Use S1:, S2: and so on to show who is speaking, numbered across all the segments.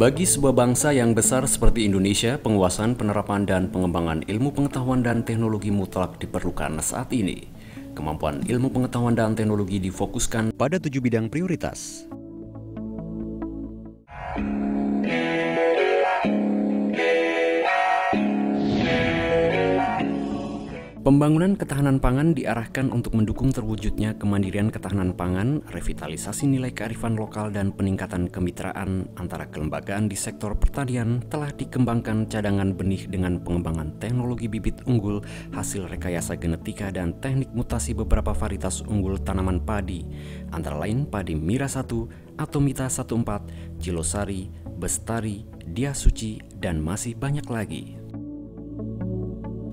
S1: Bagi sebuah bangsa yang besar seperti Indonesia, penguasaan, penerapan, dan pengembangan ilmu pengetahuan dan teknologi mutlak diperlukan saat ini. Kemampuan ilmu pengetahuan dan teknologi difokuskan pada 7 bidang prioritas. Pembangunan ketahanan pangan diarahkan untuk mendukung terwujudnya kemandirian ketahanan pangan, revitalisasi nilai kearifan lokal, dan peningkatan kemitraan antara kelembagaan di sektor pertanian. Telah dikembangkan cadangan benih dengan pengembangan teknologi bibit unggul, hasil rekayasa genetika, dan teknik mutasi beberapa varietas unggul tanaman padi, antara lain padi Mira 1, Atomita 14, Cilosari, Bestari, Dia Suci, dan masih banyak lagi.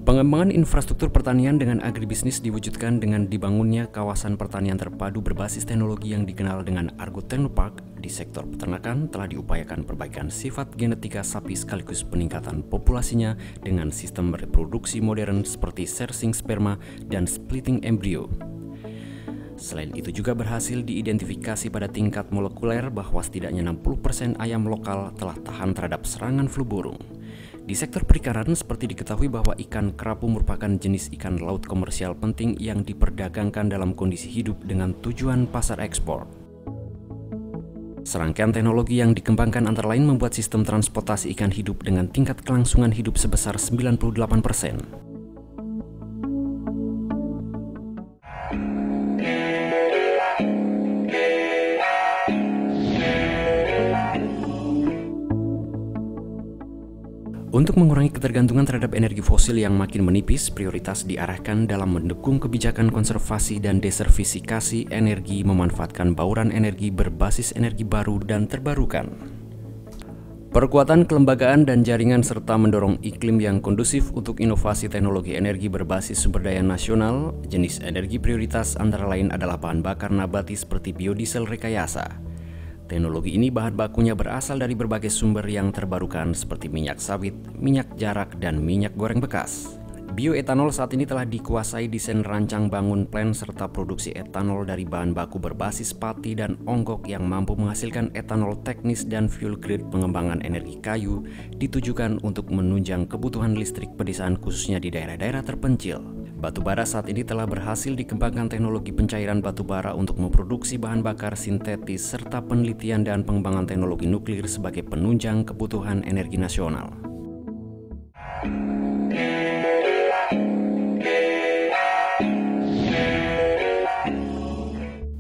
S1: Pengembangan infrastruktur pertanian dengan agribisnis diwujudkan dengan dibangunnya kawasan pertanian terpadu berbasis teknologi yang dikenal dengan Argo Technopark. Di sektor peternakan telah diupayakan perbaikan sifat genetika sapi sekaligus peningkatan populasinya dengan sistem reproduksi modern seperti sersing sperma dan splitting embrio. Selain itu juga berhasil diidentifikasi pada tingkat molekuler bahwa setidaknya 60% ayam lokal telah tahan terhadap serangan flu burung. Di sektor perikanan, seperti diketahui bahwa ikan kerapu merupakan jenis ikan laut komersial penting yang diperdagangkan dalam kondisi hidup dengan tujuan pasar ekspor. Serangkaian teknologi yang dikembangkan antara lain membuat sistem transportasi ikan hidup dengan tingkat kelangsungan hidup sebesar 98%. Untuk mengurangi ketergantungan terhadap energi fosil yang makin menipis, prioritas diarahkan dalam mendukung kebijakan konservasi dan desertifikasi energi, memanfaatkan bauran energi berbasis energi baru dan terbarukan. Perkuatan kelembagaan dan jaringan serta mendorong iklim yang kondusif untuk inovasi teknologi energi berbasis sumber daya nasional. Jenis energi prioritas antara lain adalah bahan bakar nabati seperti biodiesel rekayasa. Teknologi ini bahan bakunya berasal dari berbagai sumber yang terbarukan seperti minyak sawit, minyak jarak, dan minyak goreng bekas. Bioetanol saat ini telah dikuasai desain rancang bangun plant serta produksi etanol dari bahan baku berbasis pati dan onggok yang mampu menghasilkan etanol teknis dan fuel grade. Pengembangan energi kayu ditujukan untuk menunjang kebutuhan listrik pedesaan khususnya di daerah-daerah terpencil. Batubara saat ini telah berhasil dikembangkan teknologi pencairan batubara untuk memproduksi bahan bakar sintetis serta penelitian dan pengembangan teknologi nuklir sebagai penunjang kebutuhan energi nasional.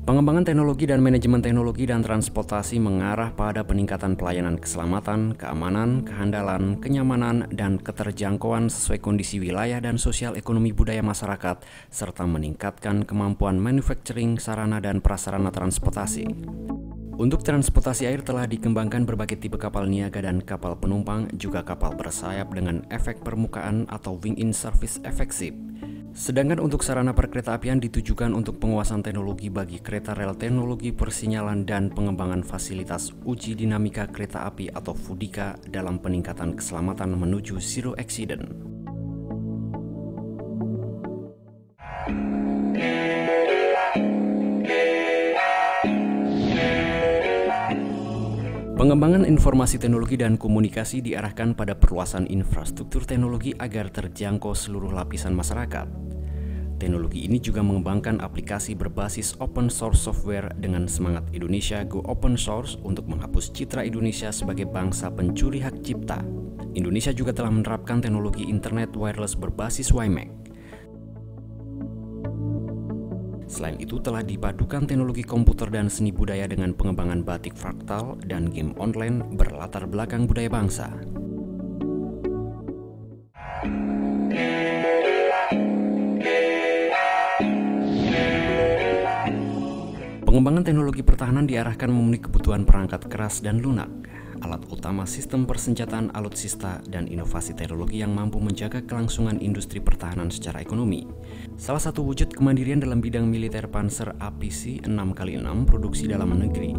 S1: Pengembangan teknologi dan manajemen teknologi dan transportasi mengarah pada peningkatan pelayanan keselamatan, keamanan, kehandalan, kenyamanan, dan keterjangkauan sesuai kondisi wilayah dan sosial ekonomi budaya masyarakat, serta meningkatkan kemampuan manufacturing, sarana dan prasarana transportasi. Untuk transportasi air telah dikembangkan berbagai tipe kapal niaga dan kapal penumpang, juga kapal bersayap dengan efek permukaan atau wing-in service efektif. Sedangkan untuk sarana perkeretaapian ditujukan untuk penguasaan teknologi bagi kereta rel, teknologi persinyalan, dan pengembangan fasilitas uji dinamika kereta api atau FUDIKA dalam peningkatan keselamatan menuju zero accident. Pengembangan informasi teknologi dan komunikasi diarahkan pada perluasan infrastruktur teknologi agar terjangkau seluruh lapisan masyarakat. Teknologi ini juga mengembangkan aplikasi berbasis open source software dengan semangat Indonesia Go Open Source untuk menghapus citra Indonesia sebagai bangsa pencuri hak cipta. Indonesia juga telah menerapkan teknologi internet wireless berbasis WiMAX. Selain itu telah dipadukan teknologi komputer dan seni budaya dengan pengembangan batik fraktal dan game online berlatar belakang budaya bangsa. Pengembangan teknologi pertahanan diarahkan memenuhi kebutuhan perangkat keras dan lunak, alat utama sistem persenjataan alutsista, dan inovasi teknologi yang mampu menjaga kelangsungan industri pertahanan secara ekonomi. Salah satu wujud kemandirian dalam bidang militer Panzer APC 6x6 produksi dalam negeri.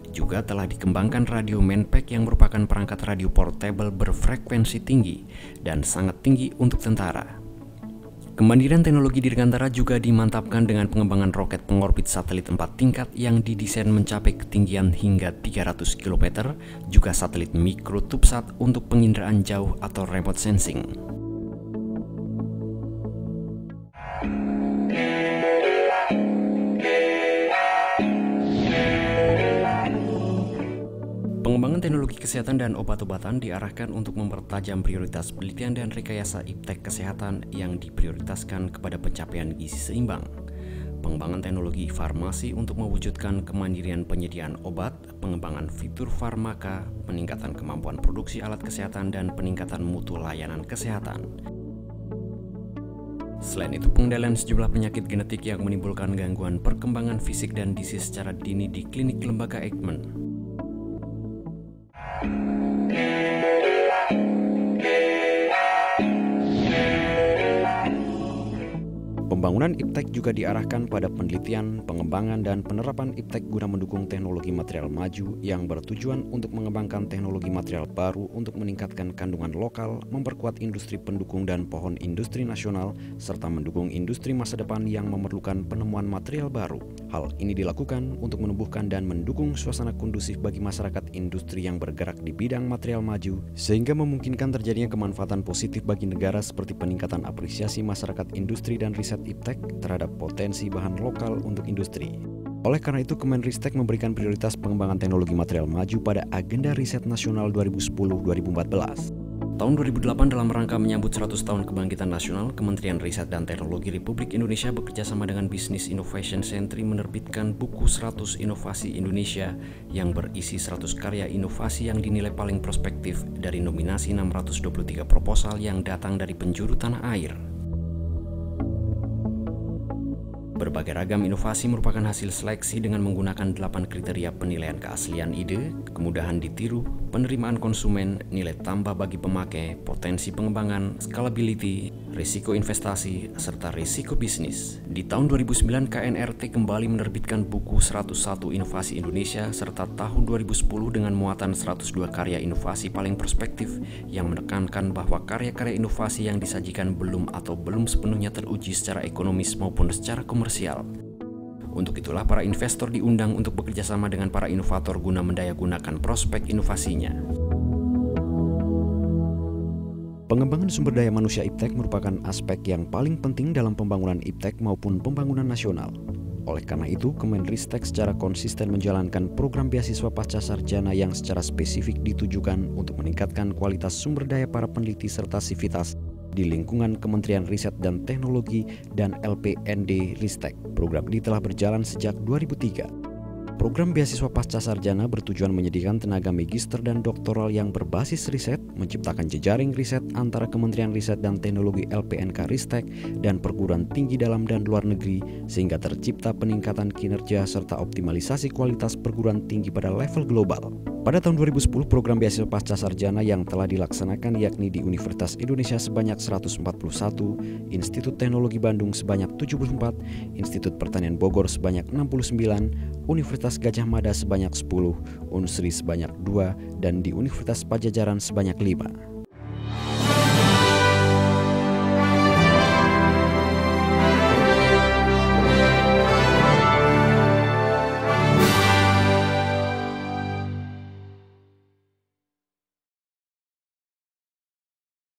S1: Juga telah dikembangkan radio Manpack yang merupakan perangkat radio portable berfrekuensi tinggi dan sangat tinggi untuk tentara. Kemandirian teknologi Dirgantara juga dimantapkan dengan pengembangan roket pengorbit satelit 4 tingkat yang didesain mencapai ketinggian hingga 300 km, juga satelit mikro CubeSat untuk penginderaan jauh atau remote sensing. Pengembangan teknologi kesehatan dan obat-obatan diarahkan untuk mempertajam prioritas penelitian dan rekayasa iptek kesehatan yang diprioritaskan kepada pencapaian gizi seimbang. Pengembangan teknologi farmasi untuk mewujudkan kemandirian penyediaan obat, pengembangan fitur farmaka, peningkatan kemampuan produksi alat kesehatan, dan peningkatan mutu layanan kesehatan. Selain itu, pengendalian sejumlah penyakit genetik yang menimbulkan gangguan perkembangan fisik dan disease secara dini di klinik lembaga Eijkman. Pembangunan iptek juga diarahkan pada penelitian, pengembangan, dan penerapan iptek guna mendukung teknologi material maju yang bertujuan untuk mengembangkan teknologi material baru untuk meningkatkan kandungan lokal, memperkuat industri pendukung dan pohon industri nasional, serta mendukung industri masa depan yang memerlukan penemuan material baru. Hal ini dilakukan untuk menumbuhkan dan mendukung suasana kondusif bagi masyarakat industri yang bergerak di bidang material maju, sehingga memungkinkan terjadinya kemanfaatan positif bagi negara seperti peningkatan apresiasi masyarakat industri dan riset iptek terhadap potensi bahan lokal untuk industri. Oleh karena itu, Kemenristek memberikan prioritas pengembangan teknologi material maju pada agenda riset nasional 2010-2014. Tahun 2008 dalam rangka menyambut 100 tahun kebangkitan nasional, Kementerian Riset dan Teknologi Republik Indonesia bekerjasama dengan Business Innovation Century menerbitkan buku 100 Inovasi Indonesia yang berisi 100 karya inovasi yang dinilai paling prospektif dari nominasi 623 proposal yang datang dari penjuru tanah air. Berbagai ragam inovasi merupakan hasil seleksi dengan menggunakan 8 kriteria penilaian keaslian ide, kemudahan ditiru, penerimaan konsumen, nilai tambah bagi pemakai, potensi pengembangan, scalability, risiko investasi, serta risiko bisnis. Di tahun 2009, KNRT kembali menerbitkan buku 101 Inovasi Indonesia serta tahun 2010 dengan muatan 102 karya inovasi paling prospektif yang menekankan bahwa karya-karya inovasi yang disajikan belum sepenuhnya teruji secara ekonomis maupun secara komersial. Untuk itulah para investor diundang untuk bekerja sama dengan para inovator guna mendayagunakan prospek inovasinya. Pengembangan sumber daya manusia iptek merupakan aspek yang paling penting dalam pembangunan iptek maupun pembangunan nasional. Oleh karena itu, Kemenristek secara konsisten menjalankan program beasiswa pasca sarjana yang secara spesifik ditujukan untuk meningkatkan kualitas sumber daya para peneliti serta sivitas di lingkungan Kementerian Riset dan Teknologi dan LPND Ristek. Program ini telah berjalan sejak 2003. Program beasiswa pasca sarjana bertujuan menyediakan tenaga magister dan doktoral yang berbasis riset, menciptakan jejaring riset antara Kementerian Riset dan Teknologi LPNK Ristek dan perguruan tinggi dalam dan luar negeri, sehingga tercipta peningkatan kinerja serta optimalisasi kualitas perguruan tinggi pada level global. Pada tahun 2010, program beasiswa pasca sarjana yang telah dilaksanakan yakni di Universitas Indonesia sebanyak 141, Institut Teknologi Bandung sebanyak 74, Institut Pertanian Bogor sebanyak 69, Universitas Gajah Mada sebanyak 10, Unsri sebanyak 2, dan di Universitas Pajajaran sebanyak 5.